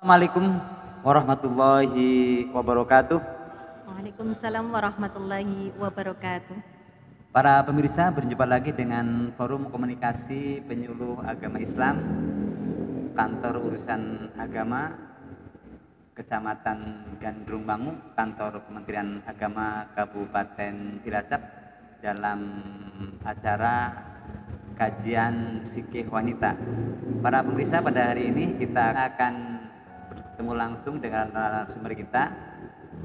Assalamualaikum warahmatullahi wabarakatuh. Waalaikumsalam warahmatullahi wabarakatuh. Para pemirsa, berjumpa lagi dengan Forum Komunikasi Penyuluh Agama Islam Kantor Urusan Agama Kecamatan Gandrung Bangu, Kantor Kementerian Agama Kabupaten Cilacap dalam acara kajian fikih wanita. Para pemirsa, pada hari ini kita akan bertemu langsung dengan narasumber kita,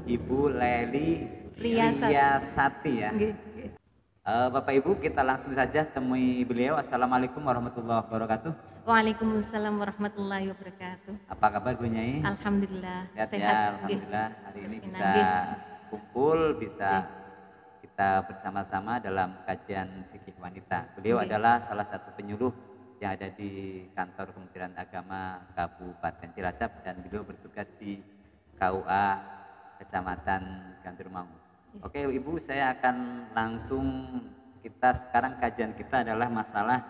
Ibu Lely Riyasati ya. Bapak Ibu, kita langsung saja temui beliau. Assalamualaikum warahmatullahi wabarakatuh. Waalaikumsalam warahmatullahi wabarakatuh. Apa kabar Bu Nyai? Alhamdulillah Sehat sehat. ya, alhamdulillah. Hari ini bisa kumpul, bisa kita bersama-sama dalam kajian fikih wanita. Beliau adalah salah satu penyuluh yang ada di Kantor Kementerian Agama Kabupaten Cilacap dan beliau bertugas di KUA Kecamatan Gandrung Bangu. Oke Ibu, saya akan langsung, sekarang kajian kita adalah masalah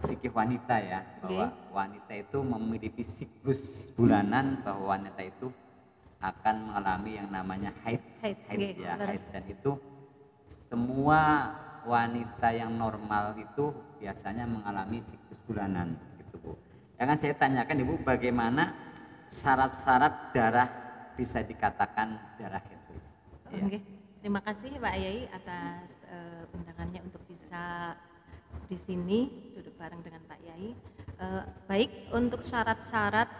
fikih wanita ya, bahwa wanita itu memiliki siklus bulanan, bahwa wanita itu akan mengalami yang namanya haid ya, haid, dan itu semua wanita yang normal itu biasanya mengalami siklus bulanan gitu Bu. Yang saya tanyakan Ibu, bagaimana syarat-syarat darah bisa dikatakan darah haid? Ya. Terima kasih Pak Yai atas undangannya untuk bisa di sini duduk bareng dengan Pak Yai. Baik, untuk syarat-syarat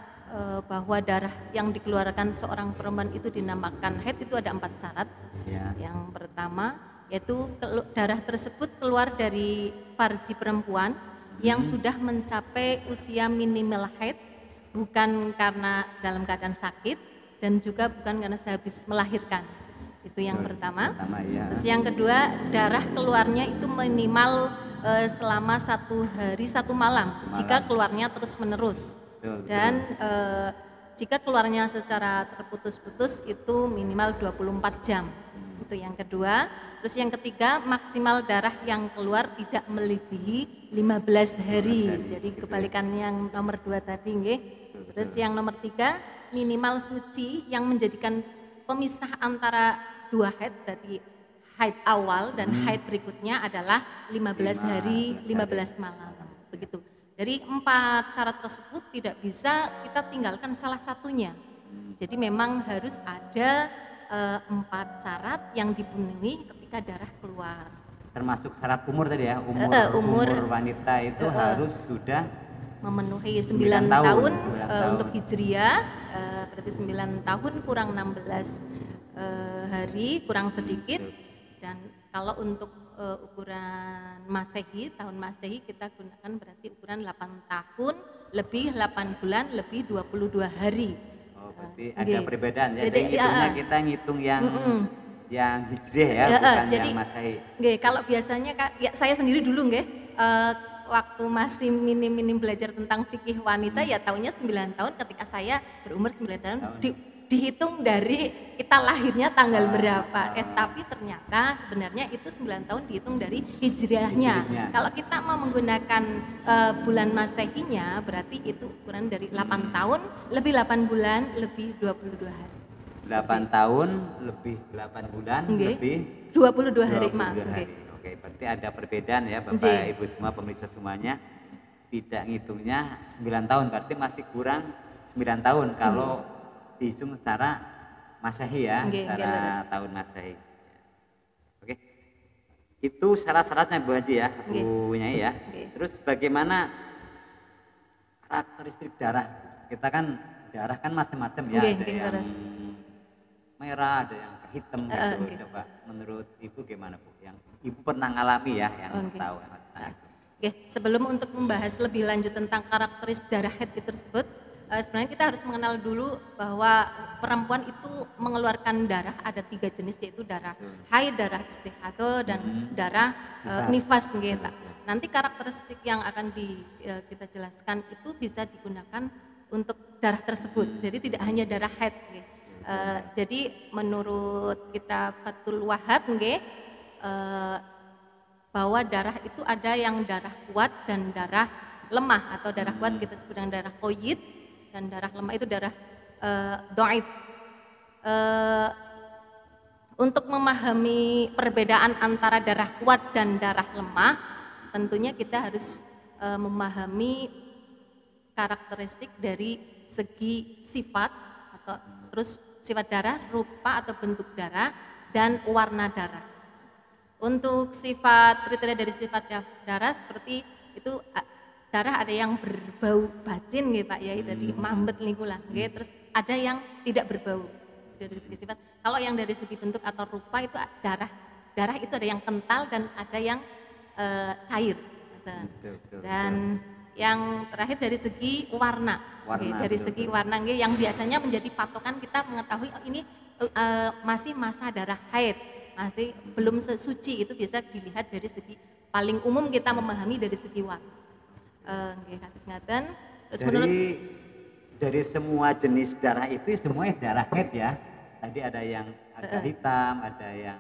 bahwa darah yang dikeluarkan seorang perempuan itu dinamakan haid itu ada 4 syarat. Ya. Yang pertama yaitu darah tersebut keluar dari farji perempuan yang sudah mencapai usia minimal haid, bukan karena dalam keadaan sakit dan juga bukan karena sehabis melahirkan. Itu yang pertama. Ya. Terus yang kedua, darah keluarnya itu minimal selama 1 hari 1 malam jika keluarnya terus menerus. Dan jika keluarnya secara terputus-putus itu minimal 24 jam. Itu yang kedua. Terus yang ketiga, maksimal darah yang keluar tidak melebihi 15 hari. Jadi kebalikan yang nomor 2 tadi nggih. Terus yang nomor 3, minimal suci yang menjadikan pemisah antara 2 haid, berarti haid awal dan haid berikutnya adalah 15 hari 15 malam. Begitu. Dari 4 syarat tersebut tidak bisa kita tinggalkan salah satunya. Jadi memang harus ada 4 syarat yang dipenuhi ketika darah keluar. Termasuk syarat umur tadi ya, umur wanita itu harus sudah memenuhi 9 tahun untuk hijriah, berarti 9 tahun kurang 16 hari, kurang sedikit. Dan kalau untuk ukuran Masehi, tahun Masehi kita gunakan berarti ukuran 8 tahun lebih 8 bulan lebih 22 hari. Berarti ada perbedaan ya. Jadi hitungnya kita ngitung yang hijriah ya, bukan jadi, yang Masehi. Kalau biasanya ya, saya sendiri dulu waktu masih minim belajar tentang fikih wanita ya tahunnya 9 tahun ketika saya berumur 9 tahun. Dihitung dari kita lahirnya tanggal berapa. Tapi ternyata sebenarnya itu 9 tahun dihitung dari hijriahnya. Kalau kita mau menggunakan bulan Masehinya berarti itu ukuran dari 8 tahun lebih 8 bulan lebih 22 hari. 8 tahun lebih 8 bulan lebih 22 hari. Oke, berarti ada perbedaan ya Bapak Ibu semua, pemirsa semuanya. Tidak ngitungnya 9 tahun, berarti masih kurang 9 tahun kalau dihitung secara Masehi ya, secara tahun Masehi. Oke. Itu syarat-syaratnya Bu Haji ya, Bu Nyai ya. Terus bagaimana karakteristik darah? Kita kan darah kan macam-macam ya, ada yang merah, ada yang hitam gitu. Coba menurut Ibu gimana Bu? Yang Ibu pernah ngalami ya, yang tahu. Sebelum untuk membahas lebih lanjut tentang karakteristik darah haid tersebut, sebenarnya kita harus mengenal dulu bahwa perempuan itu mengeluarkan darah ada 3 jenis, yaitu darah haid, darah istihadah, dan darah nifas. Nanti karakteristik yang akan kita jelaskan itu bisa digunakan untuk darah tersebut. Jadi tidak hanya darah haid. Jadi menurut kitab Fathul Wahhab bahwa darah itu ada yang darah kuat dan darah lemah, atau darah kuat kita sebut dengan darah koyit, dan darah lemah itu darah dhaif. Untuk memahami perbedaan antara darah kuat dan darah lemah, tentunya kita harus memahami karakteristik dari segi sifat atau terus sifat darah, rupa atau bentuk darah, dan warna darah. Untuk sifat kriteria dari sifat darah seperti itu, darah ada yang berbau bacin nggih Pak Yai tadi mambet niku lah nggih, terus ada yang tidak berbau dari segi sifat. Kalau yang dari segi bentuk atau rupa itu darah itu ada yang kental dan ada yang cair. Dan yang terakhir dari segi warna dari segi warna yang biasanya menjadi patokan kita mengetahui oh, ini masih masa darah haid, masih belum suci, itu bisa dilihat dari segi paling umum kita memahami dari segi warna. Terus dari semua jenis darah itu semuanya darah haid ya. Tadi ada yang agak hitam, ada yang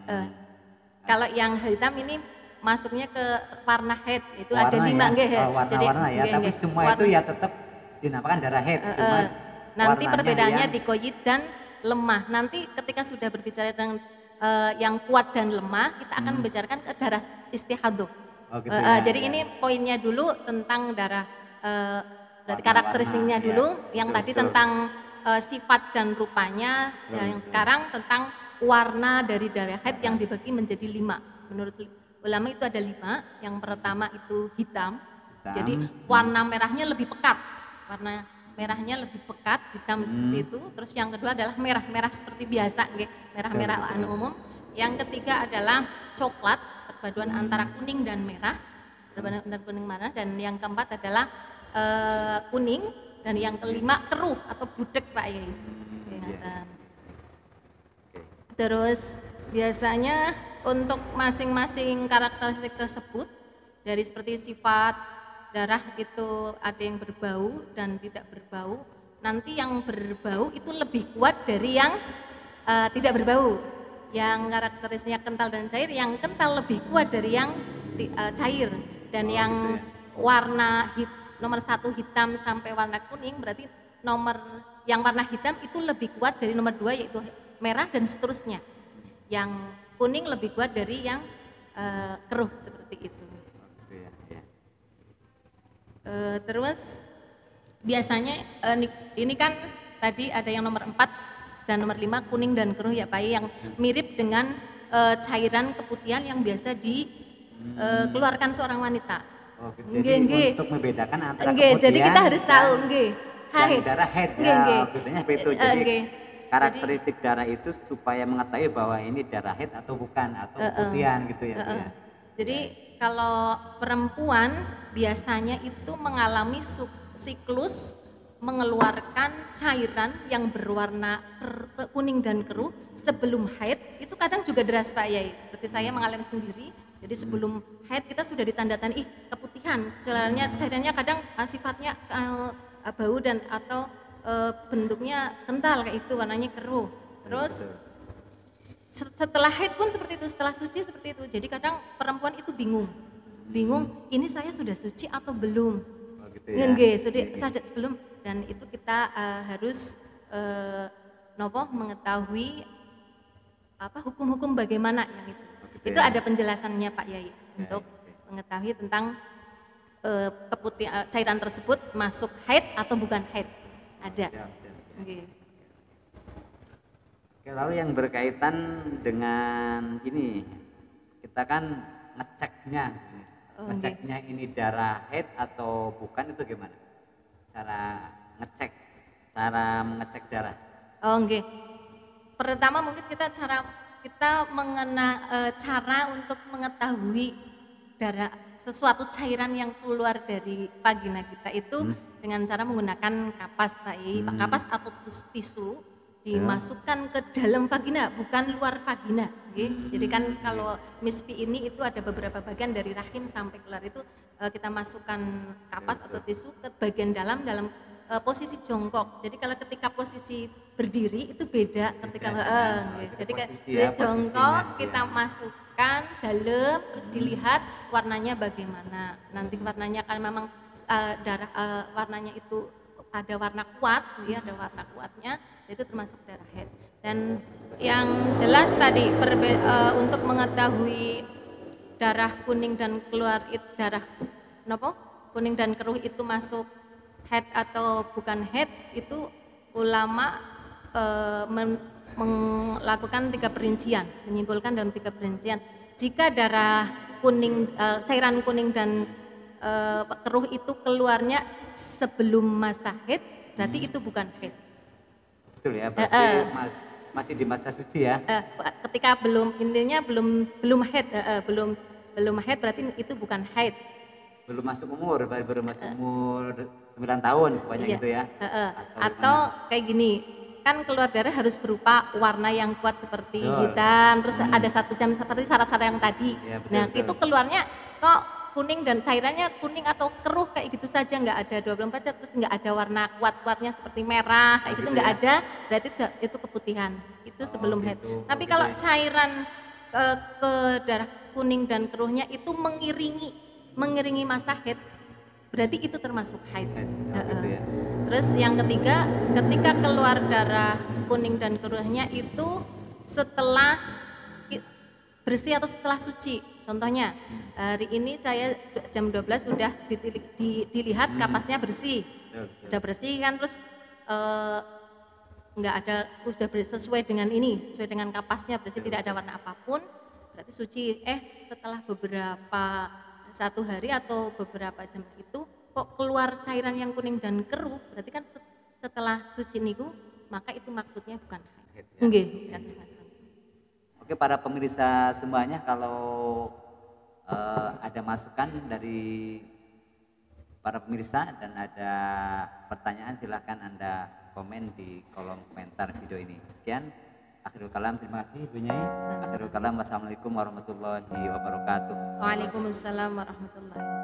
kalau yang hitam ini masuknya ke warna haid, itu warna ada 5 nggih ya. Warna-warna ya, tapi semua itu ya tetap dinamakan darah haid. Cuma nanti perbedaannya di koyit dan lemah. Nanti ketika sudah berbicara dengan yang kuat dan lemah, kita akan membicarakan ke darah istihadah. Oh, gitu ya, jadi ini poinnya dulu tentang darah, berarti karakteristiknya dulu, ya, yang tadi tentang sifat dan rupanya, yang sekarang tentang warna dari darah haid yang dibagi menjadi 5. Menurut ulama itu ada 5. Yang pertama itu hitam. Jadi warna merahnya lebih pekat, warna merahnya lebih pekat, hitam seperti itu. Terus yang kedua adalah merah seperti biasa, merah-merah umum. Yang ketiga adalah coklat, perpaduan antara kuning dan merah, dan yang keempat adalah kuning, dan yang kelima keruh atau budek Pak Yai. Terus biasanya untuk masing-masing karakteristik tersebut, dari seperti sifat darah itu ada yang berbau dan tidak berbau. Nanti yang berbau itu lebih kuat dari yang tidak berbau. Yang karakteristiknya kental dan cair, yang kental lebih kuat dari yang cair. Dan yang warna nomor 1 hitam sampai warna kuning, berarti yang warna hitam itu lebih kuat dari nomor 2 yaitu merah dan seterusnya. Yang kuning lebih kuat dari yang keruh seperti itu. Terus biasanya ini kan tadi ada yang nomor 4 dan nomor 5 kuning dan keruh ya Pak, yang mirip dengan cairan keputihan yang biasa dikeluarkan seorang wanita. Oh, jadi untuk membedakan antara keputihan, jadi kita harus tahu dan darah haid ya, bedanya itu. Jadi karakteristik darah itu supaya mengetahui bahwa ini darah haid atau bukan, atau keputihan gitu ya. Jadi kalau perempuan biasanya itu mengalami siklus mengeluarkan cairan yang berwarna kuning dan keruh sebelum haid, itu kadang juga deras Pak Yai. Seperti saya mengalami sendiri. Jadi sebelum haid kita sudah ditandatangani keputihan, cairannya kadang sifatnya bau dan atau bentuknya kental kayak itu, warnanya keruh. Terus setelah haid pun seperti itu, setelah suci seperti itu. Jadi kadang perempuan itu bingung, ini saya sudah suci atau belum? Oh, gitu ya. Sudah sebelum, dan itu kita harus mengetahui hukum-hukum bagaimana yang itu. Itu ada penjelasannya Pak Yai untuk mengetahui tentang cairan tersebut masuk haid atau bukan haid. Ada. Oke, lalu yang berkaitan dengan ini, kita kan ngeceknya ini darah haid atau bukan, itu gimana? Cara mengecek darah. Pertama mungkin cara untuk mengetahui darah sesuatu cairan yang keluar dari vagina kita itu dengan cara menggunakan kapas kapas atau tisu dimasukkan ke dalam vagina, bukan luar vagina. Jadi kan kalau misfi ini itu ada beberapa bagian dari rahim sampai keluar, itu kita masukkan kapas atau tisu ke bagian dalam posisi jongkok. Jadi kalau ketika posisi berdiri itu beda ketika jadi jongkok kita masukkan dalam, terus dilihat warnanya bagaimana. Nanti warnanya kan memang warnanya itu ada warna kuat, ada warna kuatnya, itu termasuk darah haid. Dan yang jelas tadi untuk mengetahui darah kuning dan keluar darah kuning dan keruh itu masuk haid atau bukan haid, itu ulama melakukan 3 perincian, menyimpulkan dalam 3 perincian. Jika darah kuning, cairan kuning dan keruh itu keluarnya sebelum masa haid, berarti itu bukan haid. Betul ya, berarti masih di masa suci ya. Ketika intinya belum haid, belum haid berarti itu bukan haid. Belum masuk umur 9 tahun pokoknya Iya. gitu ya. Atau kayak gini, kan keluar darah harus berupa warna yang kuat seperti hitam, terus ada 1 jam seperti syarat-syarat yang tadi. Ya, betul, Nah, betul. itu keluarnya kok kuning dan cairannya kuning atau keruh kayak gitu saja, nggak ada 24 jam, terus nggak ada warna kuat-kuatnya seperti merah kayak gitu, gitu nggak ya? ada, berarti itu keputihan. Itu sebelum haid. gitu. Tapi Gitu kalau ya. cairan ke darah kuning dan keruhnya itu mengiringi masa haid, berarti itu termasuk haid. Gitu ya. Terus yang ketiga, ketika keluar darah kuning dan keruhnya itu setelah bersih atau setelah suci. Contohnya, hari ini saya jam 12 sudah dilihat kapasnya bersih. Sudah bersih kan, terus nggak ada, sudah sesuai dengan sesuai dengan kapasnya, bersih, tidak ada warna apapun, berarti suci. Setelah beberapa 1 hari atau beberapa jam itu kok keluar cairan yang kuning dan keruh, berarti kan setelah suci niku, maka itu maksudnya bukan haid. Nggih, Oke, para pemirsa semuanya, kalau ada masukan dari para pemirsa dan ada pertanyaan, silahkan Anda komen di kolom komentar video ini. Sekian, akhirul kalam, terima kasih Ibu Nyai. Akhirul kalam, wassalamualaikum warahmatullahi wabarakatuh. Waalaikumsalam warahmatullahi wabarakatuh.